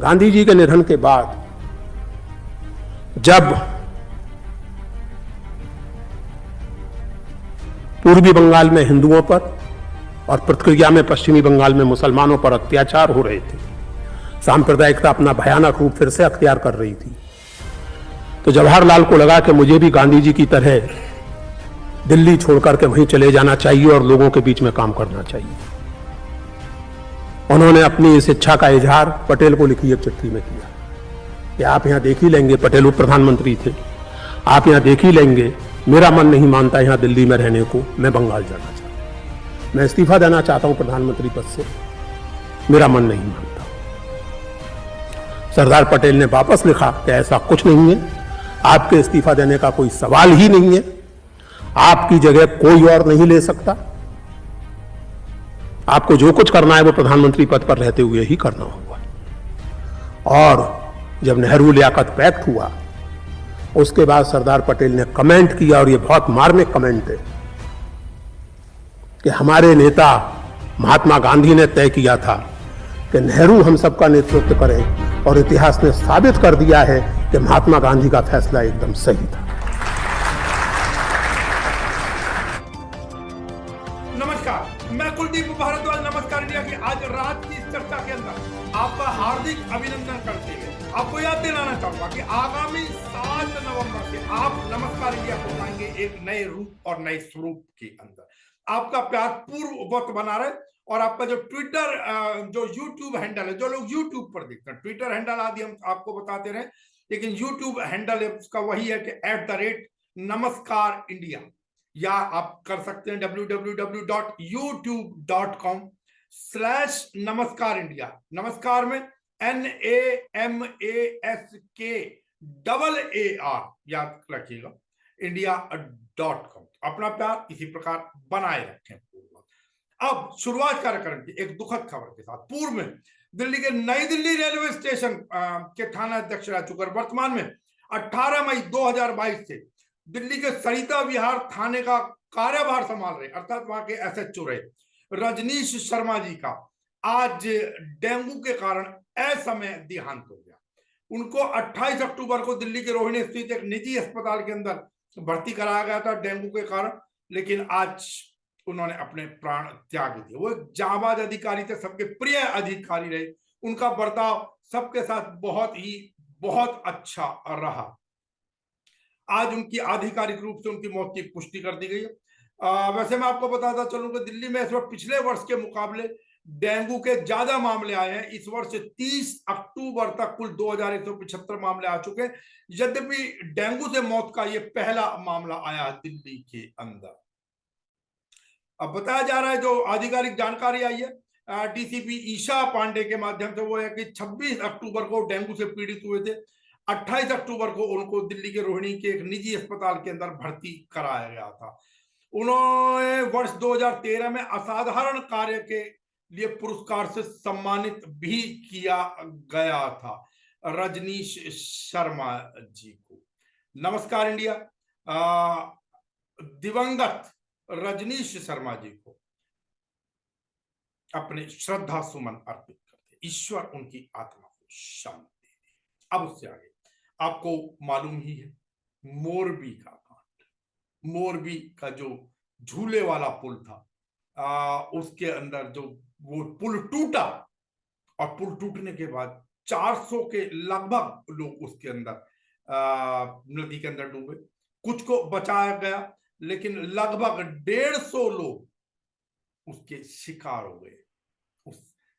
गांधी जी के निधन के बाद जब पूर्वी बंगाल में हिंदुओं पर और प्रतिक्रिया में पश्चिमी बंगाल में मुसलमानों पर अत्याचार हो रहे थे, सांप्रदायिकता अपना भयानक रूप फिर से अख्तियार कर रही थी, तो जवाहरलाल को लगा कि मुझे भी गांधी जी की तरह दिल्ली छोड़कर के वहीं चले जाना चाहिए और लोगों के बीच में काम करना चाहिए। उन्होंने अपनी इस इच्छा का इजहार पटेल को लिखी एक चिट्ठी में किया कि आप यहां देख ही लेंगे, पटेल उप प्रधानमंत्री थे, आप यहां देख ही लेंगे, मेरा मन नहीं मानता यहां दिल्ली में रहने को, मैं बंगाल जाना चाहता हूं, मैं इस्तीफा देना चाहता हूं प्रधानमंत्री पद से, मेरा मन नहीं मानता। सरदार पटेल ने वापस लिखा कि ऐसा कुछ नहीं है, आपके इस्तीफा देने का कोई सवाल ही नहीं है, आपकी जगह कोई और नहीं ले सकता, आपको जो कुछ करना है वो प्रधानमंत्री पद पर रहते हुए ही करना होगा। और जब नेहरू लियाकत पैक्ट हुआ उसके बाद सरदार पटेल ने कमेंट किया, और ये बहुत मार्मिक कमेंट है, कि हमारे नेता महात्मा गांधी ने तय किया था कि नेहरू हम सबका नेतृत्व करें, और इतिहास ने साबित कर दिया है कि महात्मा गांधी का फैसला एकदम सही था। नमस्कार, मैं कुलदीप भारद्वाज नमस्कार इंडिया की आज रात की इस चर्चा के अंदर आपका हार्दिक अभिनंदन करते हुए आपको याद दिलाना चाहूंगा कि आगामी 7 नवंबर से आप नमस्कार इंडिया को पाएंगे एक नए रूप और नए स्वरूप के अंदर। आपका प्यार पूर्ववत बना रहे, और आपका जो ट्विटर जो यूट्यूब हैंडल है, जो लोग यूट्यूब पर देखते हैं, ट्विटर हैंडल आदि हम आपको बताते रहे, लेकिन यूट्यूब हैंडल है उसका वही है कि @नमस्कार इंडिया, या आप कर सकते हैं www.youtube.com/नमस्कार इंडिया। नमस्कार में NAMASKAAR याद रखिएगा, india.com। अपना प्यार इसी प्रकार बनाए रखें। अब शुरुआत कार्यक्रम की एक दुखद खबर के साथ। पूर्व में दिल्ली के नई दिल्ली रेलवे स्टेशन के थाना अध्यक्ष रह चुके, वर्तमान में 18 मई 2022 से दिल्ली के सरिता विहार थाने का कार्यभार संभाल रहे, अर्थात वहां के SHO रहे रजनीश शर्मा जी का आज डेंगू के कारण असमय देहांत हो गया। उनको 28 अक्टूबर को दिल्ली के रोहिणी स्थित एक निजी अस्पताल के अंदर भर्ती कराया गया था डेंगू के कारण, लेकिन आज उन्होंने अपने प्राण त्याग दिए। वो एक जाबाज अधिकारी थे, सबके प्रिय अधिकारी रहे, उनका बर्ताव सबके साथ बहुत अच्छा रहा। आज उनकी आधिकारिक रूप से उनकी मौत की पुष्टि कर दी गई है। वैसे मैं आपको बताता चलूं कि दिल्ली में इस वक्त पिछले वर्ष के मुकाबले डेंगू के ज्यादा मामले आए हैं। इस वर्ष 30 अक्टूबर तक कुल 2175 मामले आ चुके हैं, यद्यपि डेंगू से मौत का यह पहला मामला आया दिल्ली के अंदर। अब बताया जा रहा है, जो आधिकारिक जानकारी आई है DCP ईशा पांडे के माध्यम से, वो है कि 26 अक्टूबर को डेंगू से पीड़ित हुए थे, 28 अक्टूबर को उनको दिल्ली के रोहिणी के एक निजी अस्पताल के अंदर भर्ती कराया गया था। उन्होंने वर्ष 2013 में असाधारण कार्य के लिए पुरस्कार से सम्मानित भी किया गया था रजनीश शर्मा जी को। नमस्कार इंडिया दिवंगत रजनीश शर्मा जी को अपने श्रद्धा सुमन अर्पित करते, ईश्वर उनकी आत्मा को शांति दे। अब उससे आगे आपको मालूम ही है मोरबी का कांड, मोरबी का जो झूले वाला पुल था, उसके अंदर जो वो पुल टूटा, और पुल टूटने के बाद 400 के लगभग लोग उसके अंदर नदी के अंदर डूबे। कुछ को बचाया गया, लेकिन लगभग 150 लोग उसके शिकार हो गए।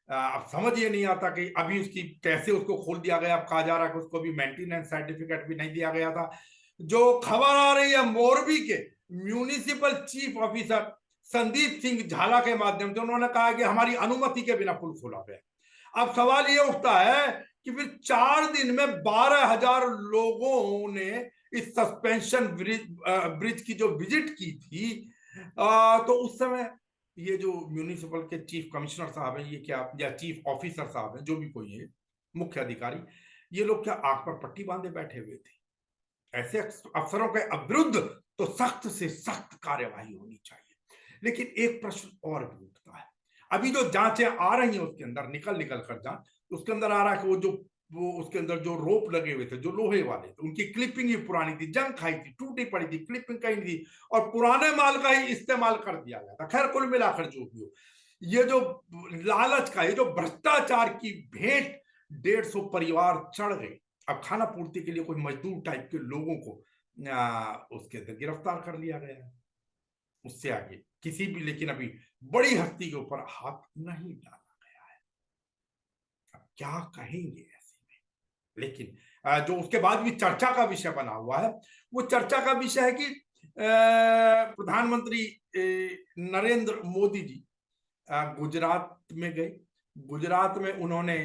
अब समझ ये नहीं आता कि अभी उसकी कैसे उसको खोल दिया गया। अब कहा जा रहा है कि उसको भी मेंटेनेंस सर्टिफिकेट भी नहीं दिया गया था। जो खबर आ रही है मोरबी के municipal chief officer Sandeep Singh झाला के माध्यम से, उन्होंने कहा कि हमारी अनुमति के बिना पुल खोला गया। अब सवाल ये उठता है कि फिर 4 दिन में 12,000 लोगों ने इस सस्पेंशन ब्रिज की जो विजिट की थी, तो उस समय ये जो म्यूनिसिपल के चीफ कमिश्नर साहब है, ये क्या, या चीफ ऑफिसर साहब है, जो भी कोई है मुख्य अधिकारी, ये लोग क्या आंख पर पट्टी बांधे बैठे हुए थे? ऐसे अफसरों के विरुद्ध तो सख्त से सख्त कार्यवाही होनी चाहिए। लेकिन एक प्रश्न और भी उठता है, अभी जो जांचें आ रही हैं उसके अंदर निकल कर जांच, उसके अंदर आ रहा है कि वो उसके अंदर जो रोप लगे हुए थे, जो लोहे वाले थे, उनकी क्लिपिंग ही पुरानी थी, जंग खाई थी, टूटी पड़ी थी, क्लिपिंग कहीं थी, और पुराने माल का ही इस्तेमाल कर दिया गया था। खैर, कुल मिलाकर जो भी हो, ये जो लालच का, ये जो भ्रष्टाचार की भेंट 150 परिवार चढ़ गए। अब खाना पूर्ति के लिए कोई मजदूर टाइप के लोगों को उसके अंदर गिरफ्तार कर लिया गया है। उससे आगे किसी भी, लेकिन अभी बड़ी हस्ती के ऊपर हाथ नहीं डाला गया है। अब क्या कहेंगे ऐसे में। लेकिन जो उसके बाद भी चर्चा का विषय बना हुआ है, वो चर्चा का विषय है कि प्रधानमंत्री नरेंद्र मोदी जी गुजरात में गए। गुजरात में उन्होंने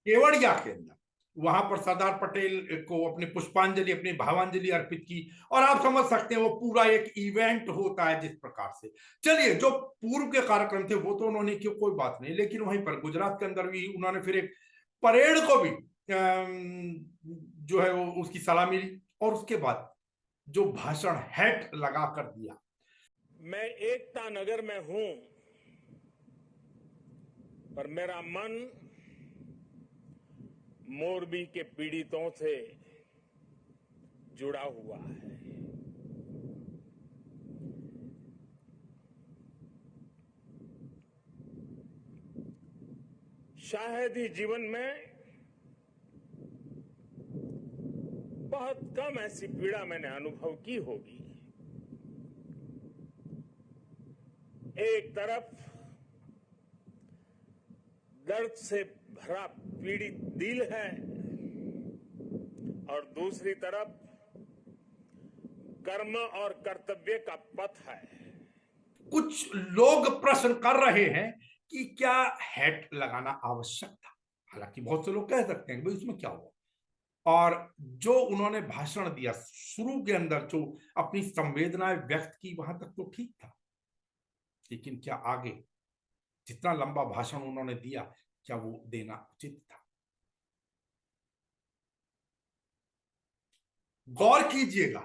केवड़िया के अंदर वहां पर सरदार पटेल को अपनी पुष्पांजलि, अपनी भावांजलि अर्पित की। और आप समझ सकते हैं वो पूरा एक इवेंट होता है जिस प्रकार से। चलिए, जो पूर्व के कार्यक्रम थे वो तो उन्होंने किया, कोई बात नहीं, लेकिन वहीं पर गुजरात के अंदर भी उन्होंने फिर एक परेड को भी जो है वो उसकी सलामी ली। और उसके बाद जो भाषण हैट लगा कर दिया। मैं एकता नगर में हूं, पर मेरा मन मोरबी के पीड़ितों से जुड़ा हुआ है। शायद ही जीवन में बहुत कम ऐसी पीड़ा मैंने अनुभव की होगी। एक तरफ दर्द से भरा पीड़ित दिल है और दूसरी तरफ कर्म और कर्तव्य का पथ है। कुछ लोग प्रश्न कर रहे हैं कि क्या हैट लगाना आवश्यक था। हालांकि बहुत से लोग कह सकते हैं भाई उसमें क्या हुआ। और जो उन्होंने भाषण दिया शुरू के अंदर, जो अपनी संवेदनाएं व्यक्त की, वहां तक तो ठीक था, लेकिन क्या आगे जितना लंबा भाषण उन्होंने दिया, क्या वो देना उचित था। गौर कीजिएगा,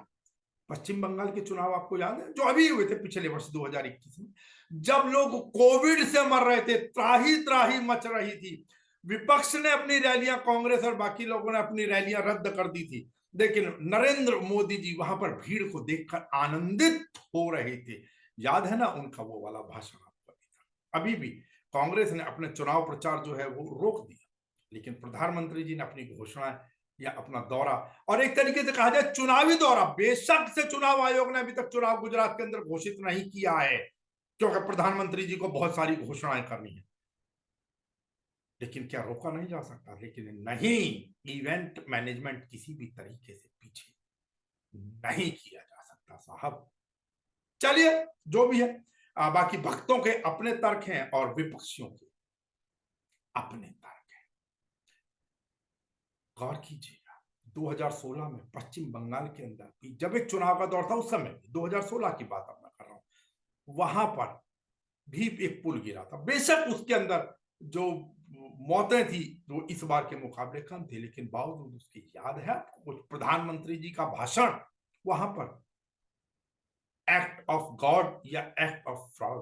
पश्चिम बंगाल के चुनाव आपको याद है जो अभी हुए थे पिछले वर्ष 2021 में, जब लोग कोविड से मर रहे थे, त्राही त्राही मच रही थी, विपक्ष ने अपनी रैलियां, कांग्रेस और बाकी लोगों ने अपनी रैलियां रद्द कर दी थी, लेकिन नरेंद्र मोदी जी वहां पर भीड़ को देखकर आनंदित हो रहे थे। याद है ना उनका वो वाला भाषण आपको? अभी भी कांग्रेस ने अपने चुनाव प्रचार जो है वो रोक दिया, लेकिन प्रधानमंत्री जी ने अपनी घोषणा या अपना दौरा, और एक तरीके से कहा जाए चुनावी दौरा, बेशक से चुनाव आयोग ने अभी तक चुनाव गुजरात के अंदर घोषित नहीं किया है, क्योंकि प्रधानमंत्री जी को बहुत सारी घोषणाएं करनी है, लेकिन क्या रोका नहीं जा सकता? लेकिन नहीं, इवेंट मैनेजमेंट किसी भी तरीके से पीछे नहीं किया जा सकता साहब। चलिए, जो भी है, बाकी भक्तों के अपने तर्क हैं और विपक्षियों के अपने तर्क हैं। गौर कीजिएगा, 2016 में पश्चिम बंगाल के अंदर भी जब एक चुनाव का दौर था, उस समय 2016 की बात अब मैं कर रहा हूं, वहां पर भी एक पुल गिरा था। बेशक उसके अंदर जो मौतें थी वो इस बार के मुकाबले कम थी, लेकिन बावजूद उसकी याद है आपको प्रधानमंत्री जी का भाषण, वहां पर एक्ट ऑफ गॉड या एक्ट ऑफ फ्रॉड।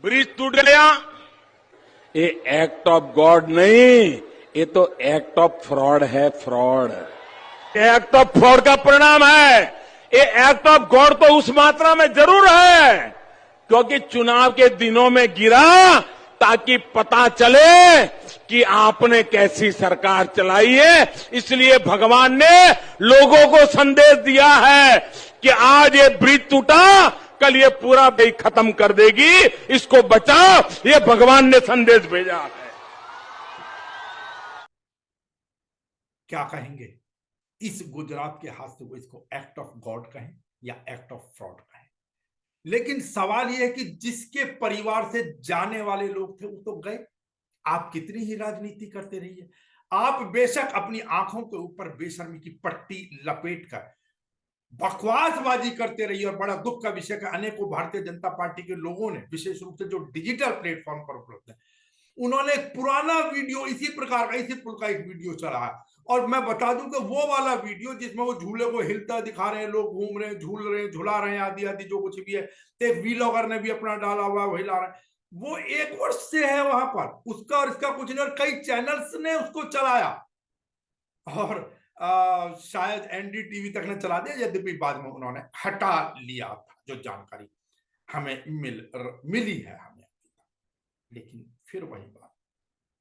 ब्रिज टूट गया, ये एक्ट ऑफ गॉड नहीं, ये तो एक्ट ऑफ फ्रॉड है, फ्रॉड। एक्ट ऑफ फ्रॉड का परिणाम है। ये एक्ट ऑफ गॉड तो उस मात्रा में जरूर है क्योंकि चुनाव के दिनों में गिरा ताकि पता चले कि आपने कैसी सरकार चलाई है। इसलिए भगवान ने लोगों को संदेश दिया है कि आज ये ब्रिज टूटा, कल ये पूरा ब्रिज खत्म कर देगी, इसको बचाओ, ये भगवान ने संदेश भेजा है। क्या कहेंगे इस गुजरात के हादसे को? इसको एक्ट ऑफ गॉड कहें या एक्ट ऑफ फ्रॉड कहें? लेकिन सवाल यह है कि जिसके परिवार से जाने वाले लोग थे वो तो गए। आप कितनी ही राजनीति करते रहिए, आप बेशक अपनी आंखों के ऊपर बेशर्मी की पट्टी लपेट कर बकवासबाजी करते रहिए। और बड़ा दुख का विषय है, अनेकों भारतीय जनता पार्टी के लोगों ने, विशेष रूप से जो डिजिटल प्लेटफॉर्म पर उपलब्ध है, उन्होंने एक पुराना वीडियो इसी प्रकार का, इसी पुल का एक वीडियो चला है। और मैं बता दूं कि वो वाला वीडियो जिसमें वो झूले को हिलता दिखा रहे हैं, लोग घूम रहे हैं, झूल रहे हैं, झुला रहे हैं, आदि आदि जो कुछ भी है, एक वीलॉगर ने भी अपना डाला हुआ वही ला रहा है, वो 1 वर्ष से है वहां पर, उसका और इसका कुछ नहीं, और कई चैनल्स ने उसको चलाया, और शायद एनडीटीवी तक ने चला दिया, यद्यपि बाद में उन्होंने हटा लिया था, जो जानकारी हमें मिली है हमें। लेकिन फिर वही बात,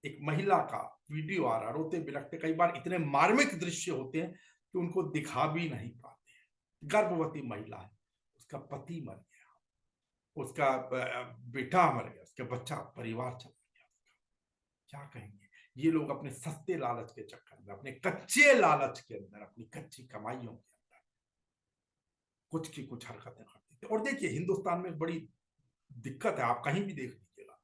एक महिला का वीडियो आ रहा, रोते बिलखते, कई बार इतने मार्मिक दृश्य होते हैं कि उनको दिखा भी नहीं पाते हैं। गर्भवती महिला है, उसका पति मर गया, उसका बेटा मर गया, उसका बच्चा, परिवार चला गया, क्या कहेंगे। ये लोग अपने सस्ते लालच के चक्कर में, अपने कच्चे लालच के अंदर, अपनी कच्ची कमाइयों के अंदर कुछ की कुछ हरकतें करते थे। और देखिए, हिंदुस्तान में बड़ी दिक्कत है, आप कहीं भी देख लीजिएगा,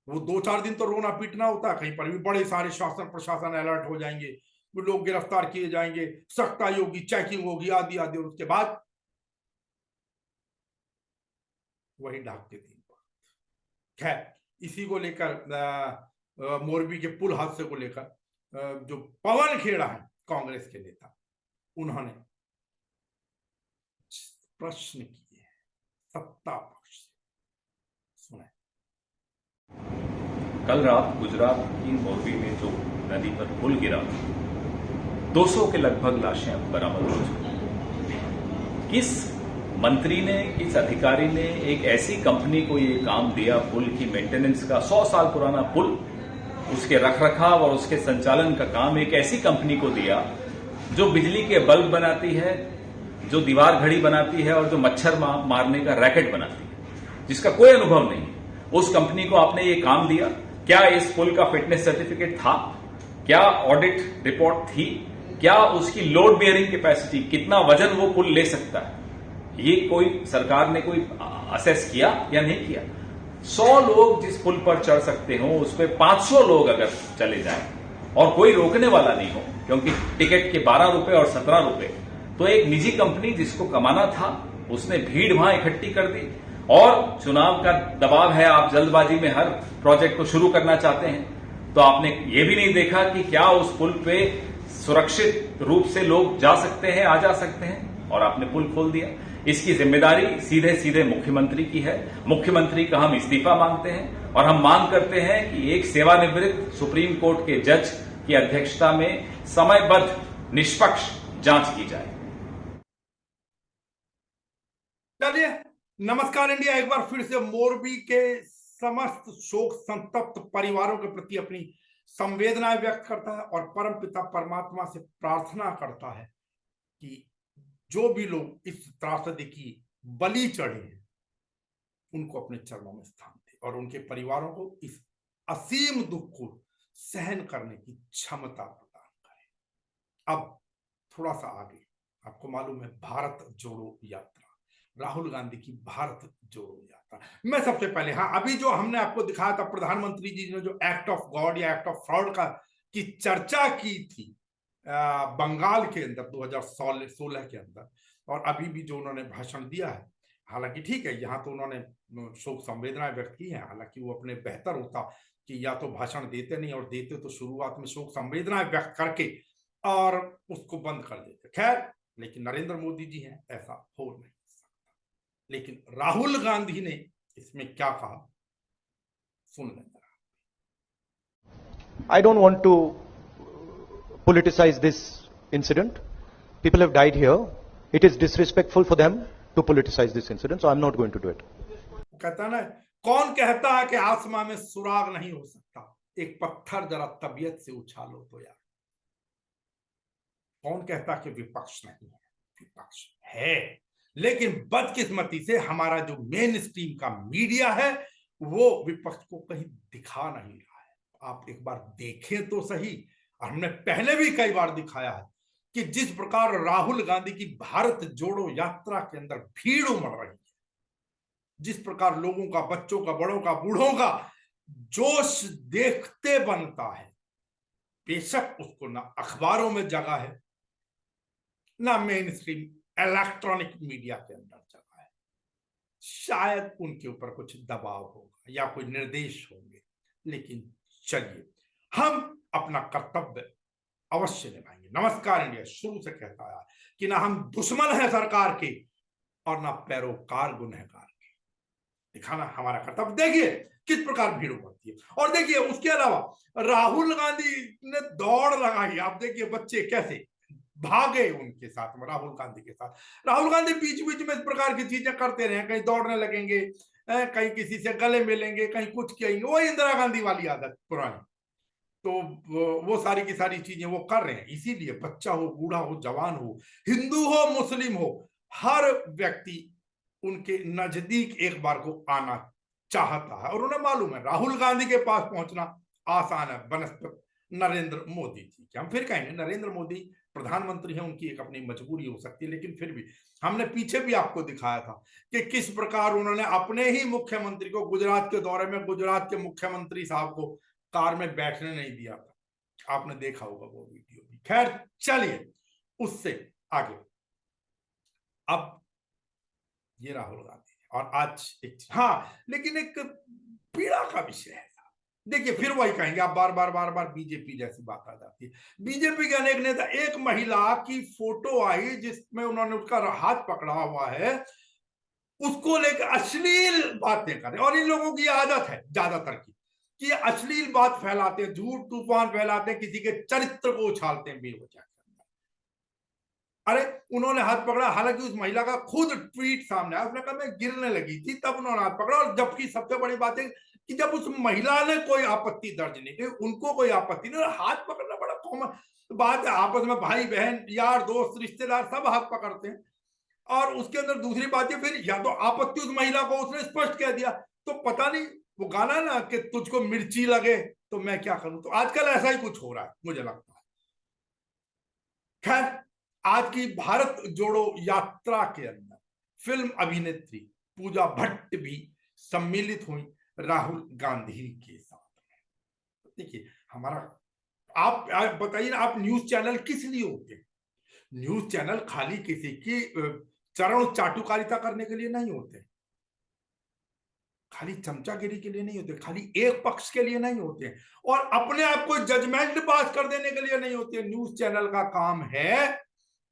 वो 2-4 दिन तो रोना पीटना होता है, कहीं पर भी बड़े सारे शासन प्रशासन अलर्ट हो जाएंगे, वो लोग गिरफ्तार किए जाएंगे, सख्ताई होगी, चेकिंग होगी, आदि आदि, और उसके बाद वही डाक के दिन पर। खैर, इसी को लेकर मोरबी के पुल हादसे को लेकर जो पवन खेड़ा है कांग्रेस के नेता, उन्होंने प्रश्न किए सत्ता पक्ष से, सुने। कल रात गुजरात की मोरबी में जो नदी पर पुल गिरा, 200 के लगभग लाशें बरामद हो चुकी। किस मंत्री ने, किस अधिकारी ने एक ऐसी कंपनी को ये काम दिया, पुल की मेंटेनेंस का, 100 साल पुराना पुल, उसके रखरखाव और उसके संचालन का काम एक ऐसी कंपनी को दिया जो बिजली के बल्ब बनाती है, जो दीवार घड़ी बनाती है और जो मच्छर मारने का रैकेट बनाती है, जिसका कोई अनुभव नहीं। उस कंपनी को आपने ये काम दिया। क्या इस पुल का फिटनेस सर्टिफिकेट था? क्या ऑडिट रिपोर्ट थी? क्या उसकी लोड बेयरिंग कैपेसिटी, कितना वजन वो पुल ले सकता है, ये कोई सरकार ने कोई असेस किया या नहीं किया? 100 लोग जिस पुल पर चढ़ सकते हो, उस पर 500 लोग अगर चले जाएं और कोई रोकने वाला नहीं हो, क्योंकि टिकट के 12 रुपए और 17 रुपए, तो एक निजी कंपनी जिसको कमाना था, उसने भीड़ वहां इकट्ठी कर दी। और चुनाव का दबाव है, आप जल्दबाजी में हर प्रोजेक्ट को शुरू करना चाहते हैं, तो आपने ये भी नहीं देखा कि क्या उस पुल पे सुरक्षित रूप से लोग जा सकते हैं, आ जा सकते हैं, और आपने पुल खोल दिया। इसकी जिम्मेदारी सीधे सीधे मुख्यमंत्री की है। मुख्यमंत्री का हम इस्तीफा मांगते हैं और हम मांग करते हैं कि एक सेवानिवृत्त सुप्रीम कोर्ट के जज की अध्यक्षता में समयबद्ध निष्पक्ष जांच की जाए। चलिए, नमस्कार इंडिया एक बार फिर से मोरबी के समस्त शोक संतप्त परिवारों के प्रति अपनी संवेदनाएं व्यक्त करता है और परमपिता परमात्मा से प्रार्थना करता है कि जो भी लोग इस त्रासदी की बलि चढ़े हैं, उनको अपने चरणों में स्थान दे और उनके परिवारों को इस असीम दुख को सहन करने की क्षमता प्रदान करे। अब थोड़ा सा आगे, आपको मालूम है भारत जोड़ो यात्रा, राहुल गांधी की भारत जोड़ो यात्रा। मैं सबसे पहले, अभी जो हमने आपको दिखाया था, प्रधानमंत्री जी ने जो एक्ट ऑफ गॉड या एक्ट ऑफ फ्रॉड की चर्चा की थी बंगाल के अंदर 2016 के अंदर, और अभी भी जो उन्होंने भाषण दिया है, हालांकि ठीक है, यहाँ तो उन्होंने शोक संवेदनाएं व्यक्त की हैं, हालांकि वो अपने बेहतर होता कि या तो भाषण देते नहीं, और देते तो शुरुआत में शोक संवेदनाएं व्यक्त करके और उसको बंद कर देते। खैर, लेकिन नरेंद्र मोदी जी हैं, ऐसा हो नहीं सकता। लेकिन राहुल गांधी ने इसमें क्या कहा, सुन लें। I don't want to politicize this incident. People have died here. It is disrespectful for them to politicize this incident, so I'm not going to do it. कहता ना, कौन कहता है कि आसमां में सुराग नहीं हो सकता? एक पत्थर जरा तबीयत से उछालो तो यार। कौन कहता कि विपक्ष नहीं है? विपक्ष है, लेकिन बदकिस्मती से हमारा जो मेन स्ट्रीम का मीडिया है, वो विपक्ष को कहीं दिखा नहीं रहा है। आप एक बार देखें तो सही, और हमने पहले भी कई बार दिखाया है कि जिस प्रकार राहुल गांधी की भारत जोड़ो यात्रा के अंदर भीड़ उमड़ रही है, जिस प्रकार लोगों का, बच्चों का, बड़ों का, बूढ़ों का जोश देखते बनता है, बेशक उसको ना अखबारों में जगह है, ना मेन स्ट्रीम इलेक्ट्रॉनिक मीडिया के अंदर जगह है। शायद उनके ऊपर कुछ दबाव होगा या कोई निर्देश होंगे, लेकिन चलिए, हम अपना कर्तव्य अवश्य निभाएंगे। नमस्कार इंडिया शुरू से कहता है कि ना हम दुश्मन हैं सरकार के और ना पैरोकार गुनहगार के। दिखाना हमारा कर्तव्य। देखिए, किस प्रकार भीड़ उमड़ती है। और देखिए उसके अलावा राहुल गांधी ने दौड़ लगाई, आप देखिए बच्चे कैसे भागे उनके साथ में, राहुल गांधी के साथ। राहुल गांधी बीच बीच में इस प्रकार की चीजें करते रहे, कहीं दौड़ने लगेंगे, कहीं किसी से गले मिलेंगे, कहीं कुछ किएंगे, वो इंदिरा गांधी वाली आदत पुरानी। तो वो सारी की सारी चीजें वो कर रहे हैं। इसीलिए बच्चा हो, बूढ़ा हो, जवान हो, हिंदू हो, मुस्लिम हो, हर व्यक्ति उनके नजदीक एक बार को आना चाहता है। और उन्हें मालूम है राहुल गांधी के पास पहुंचना आसान है बनस्पत नरेंद्र मोदी जी के। हम फिर कहेंगे नरेंद्र मोदी प्रधानमंत्री है, उनकी एक अपनी मजबूरी हो सकती है, लेकिन फिर भी हमने पीछे भी आपको दिखाया था कि किस प्रकार उन्होंने अपने ही मुख्यमंत्री को गुजरात के दौरे में, गुजरात के मुख्यमंत्री साहब को कार में बैठने नहीं दिया था। आपने देखा होगा वो वीडियो भी। खैर चलिए उससे आगे, अब ये राहुल गांधी और आज एक, हाँ लेकिन एक पीड़ा का विषय है। देखिए फिर वही कहेंगे आप, बार बार बीजेपी जैसी बात आ जाती है। बीजेपी के अनेक नेता, एक महिला की फोटो आई जिसमें उन्होंने उसका हाथ पकड़ा हुआ है, उसको लेकर अश्लील बातें करें। और इन लोगों की आदत है ज्यादातर की कि अश्लील बात फैलाते हैं, झूठ तूफान फैलाते हैं, किसी के चरित्र को उछालते हैं बेवजह। अरे उन्होंने हाथ पकड़ा, हालांकि उस महिला का खुद ट्वीट सामने आया, उसने कहा मैं गिरने लगी थी तब उन्होंने हाथ पकड़ा। और जबकि सबसे बड़ी बात है कि जब उस महिला ने कोई आपत्ति दर्ज नहीं की, उनको कोई आपत्ति नहीं, और हाथ पकड़ना बड़ा कॉमन बात है, आपस में भाई बहन यार दोस्त रिश्तेदार सब हाथ पकड़ते हैं। और उसके अंदर दूसरी बात है फिर, या तो आपत्ति उस महिला को उसने स्पष्ट कह दिया, तो पता नहीं वो गाना ना कि तुझको मिर्ची लगे तो मैं क्या करूं, तो आजकल ऐसा ही कुछ हो रहा है मुझे लगता है। खैर आज की भारत जोड़ो यात्रा के अंदर फिल्म अभिनेत्री पूजा भट्ट भी सम्मिलित हुई राहुल गांधी के साथ। देखिए हमारा, आप बताइए ना, आप न्यूज चैनल किस लिए होते हैं? न्यूज चैनल खाली किसी की चरण चाटुकारिता करने के लिए नहीं होते, खाली चमचागिरी के लिए नहीं होते, खाली एक पक्ष के लिए नहीं होते, और अपने आप को जजमेंट पास कर देने के लिए नहीं होते। न्यूज चैनल का काम है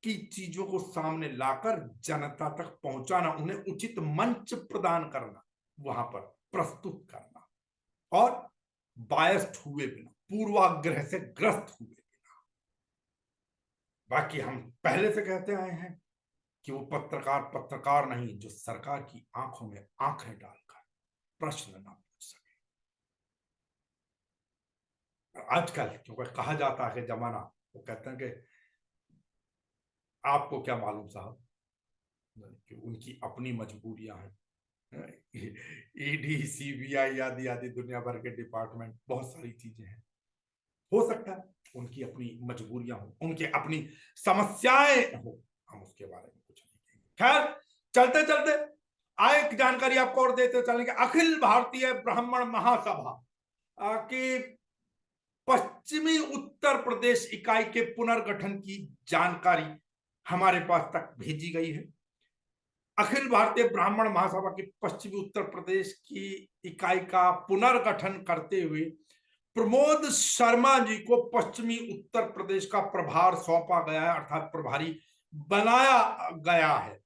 कि चीजों को सामने लाकर जनता तक पहुंचाना, उन्हें उचित मंच प्रदान करना, वहां पर प्रस्तुत करना, और बायस्ड हुए बिना, पूर्वाग्रह से ग्रस्त हुए बिना। बाकी हम पहले से कहते आए हैं कि वो पत्रकार नहीं जो सरकार की आंखों में आंखें डालकर प्रश्न ना पूछ सके। आजकल क्योंकि कहा जाता है कि जमाना, वो कहते हैं कि आपको क्या मालूम साहब कि उनकी अपनी मजबूरियां हैं। ईडी, सीबीआई आदि आदि दुनिया भर के डिपार्टमेंट, बहुत सारी चीजें हैं। हो सकता है उनकी अपनी मजबूरियां हो, उनकी अपनी समस्याएं हो, हम उसके बारे में कुछ नहीं कहेंगे। खैर चलते चलते एक जानकारी आपको और देते चलेंगे। अखिल भारतीय ब्राह्मण महासभा की पश्चिमी उत्तर प्रदेश इकाई के पुनर्गठन की जानकारी हमारे पास तक भेजी गई है। अखिल भारतीय ब्राह्मण महासभा की पश्चिमी उत्तर प्रदेश की इकाई का पुनर्गठन करते हुए प्रमोद शर्मा जी को पश्चिमी उत्तर प्रदेश का प्रभार सौंपा गया है, अर्थात प्रभारी बनाया गया है।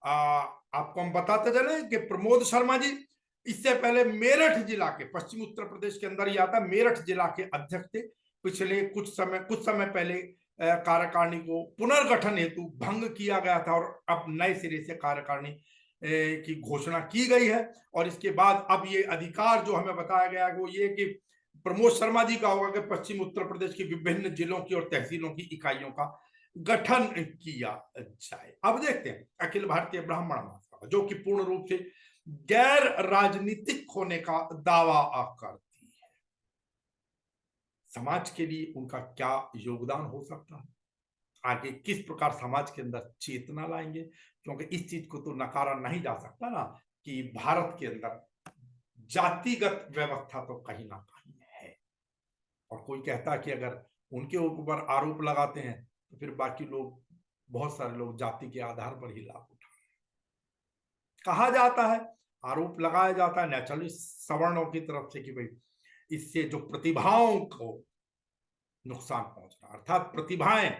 आपको हम बताते चले कि प्रमोद शर्मा जी इससे पहले मेरठ जिला के, पश्चिमी उत्तर प्रदेश के अंदर ही आता, मेरठ जिला के अध्यक्ष थे। पिछले कुछ समय पहले कार्यकारिणी को पुनर्गठन हेतु भंग किया गया था, और अब नए सिरे से कार्यकारिणी की घोषणा की गई है। और इसके बाद अब ये अधिकार जो हमें बताया गया है वो ये कि प्रमोद शर्मा जी का होगा कि पश्चिम उत्तर प्रदेश की विभिन्न जिलों की और तहसीलों की इकाइयों का गठन किया जाए। अब देखते हैं अखिल भारतीय ब्राह्मण महासभा, जो कि पूर्ण रूप से गैर राजनीतिक होने का दावा करती है, समाज के लिए उनका क्या योगदान हो सकता है, आगे किस प्रकार समाज के अंदर चेतना लाएंगे, क्योंकि इस चीज को तो नकारा नहीं जा सकता ना कि भारत के अंदर जातिगत व्यवस्था तो कहीं ना कहीं है। और कोई कहता है कि अगर उनके ऊपर आरोप लगाते हैं तो फिर बाकी लोग, बहुत सारे लोग जाति के आधार पर ही लाभ उठा रहे हैं। कहा जाता है, आरोप लगाया जाता है नेचुरली सवर्णों की तरफ से कि भाई इससे जो प्रतिभाओं को नुकसान पहुंच रहा, अर्थात प्रतिभाएं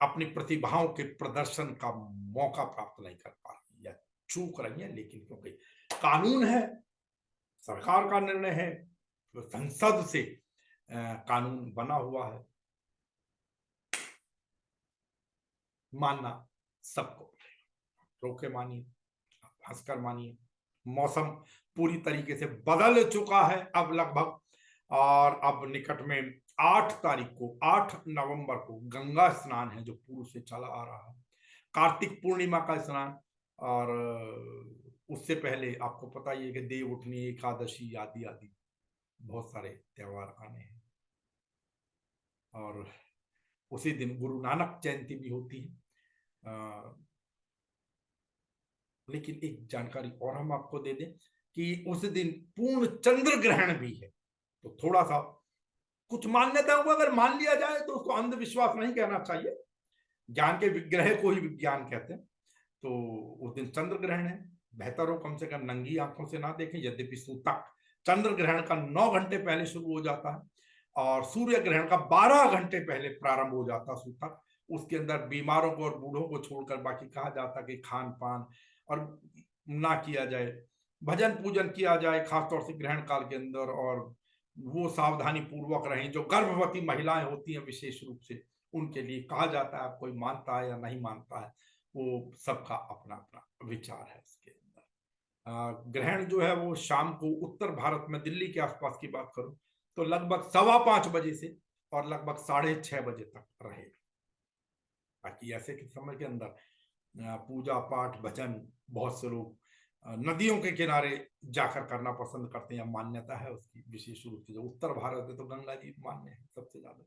अपनी प्रतिभाओं के प्रदर्शन का मौका प्राप्त नहीं कर पा रही या चूक रही है, लेकिन क्योंकि कानून है, सरकार का निर्णय है, तो संसद से कानून बना हुआ है, मानना सबको पड़ेगा। रोके मानिए, हंसकर मानिए, मौसम पूरी तरीके से बदल चुका है अब लगभग, और अब निकट में 8 तारीख को, 8 नवंबर को गंगा स्नान है जो पूर्व से चला आ रहा है, कार्तिक पूर्णिमा का स्नान, और उससे पहले आपको पता ही है कि देव उठनी, एकादशी आदि आदि बहुत सारे त्योहार आने हैं, और उसी दिन गुरु नानक जयंती भी होती है। लेकिन एक जानकारी और हम आपको दे दें कि उस दिन पूर्ण चंद्र ग्रहण भी है, तो थोड़ा सा कुछ मान्यताओं को अगर मान लिया जाए तो उसको अंधविश्वास नहीं कहना चाहिए, ज्ञान के विग्रह को ही विज्ञान कहते हैं। तो उस दिन चंद्र ग्रहण है, बेहतर हो कम से कम नंगी आंखों से ना देखें, यद्यपि सूतक चंद्र ग्रहण का 9 घंटे पहले शुरू हो जाता है और सूर्य ग्रहण का 12 घंटे पहले प्रारंभ हो जाता है सूतक। उसके अंदर बीमारों को और बूढ़ों को छोड़कर बाकी कहा जाता है कि खान पान और ना किया जाए, भजन पूजन किया जाए खासतौर से ग्रहण काल के अंदर, और वो सावधानी पूर्वक रहें जो गर्भवती महिलाएं होती हैं विशेष रूप से, उनके लिए कहा जाता है। कोई मानता है या नहीं मानता है वो सबका अपना अपना विचार है इसके अंदर। ग्रहण जो है वो शाम को उत्तर भारत में दिल्ली के आसपास की बात करूं तो लगभग 5:15 बजे से और लगभग 6:30 बजे तक रहेगा। बाकी ऐसे के समय के अंदर पूजा पाठ भजन बहुत से लोग नदियों के किनारे जाकर करना पसंद करते हैं, मान्यता है उसकी विशेष रूप से। जो उत्तर भारत है तो गंगा जी मान्य है सबसे ज्यादा।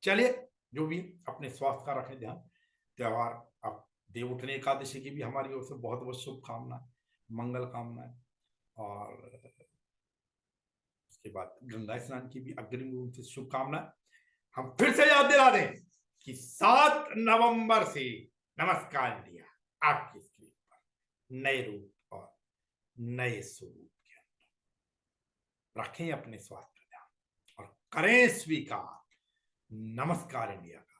चलिए, जो भी अपने स्वास्थ्य का रखें ध्यान। त्योहार अब देव उठनी एकादशी की भी हमारी ओर से बहुत बहुत शुभकामनाएं, मंगल कामनाएं, और उसके बाद गंगा स्नान की भी अग्रिम रूप से शुभकामनाएं। हम फिर से याद दिला दें कि 7 नवंबर से नमस्कार इंडिया आपकी स्क्रीन पर नए रूप और नए स्वरूप के अंदर। रखें अपने स्वास्थ्य का ध्यान और करें स्वीकार नमस्कार इंडिया का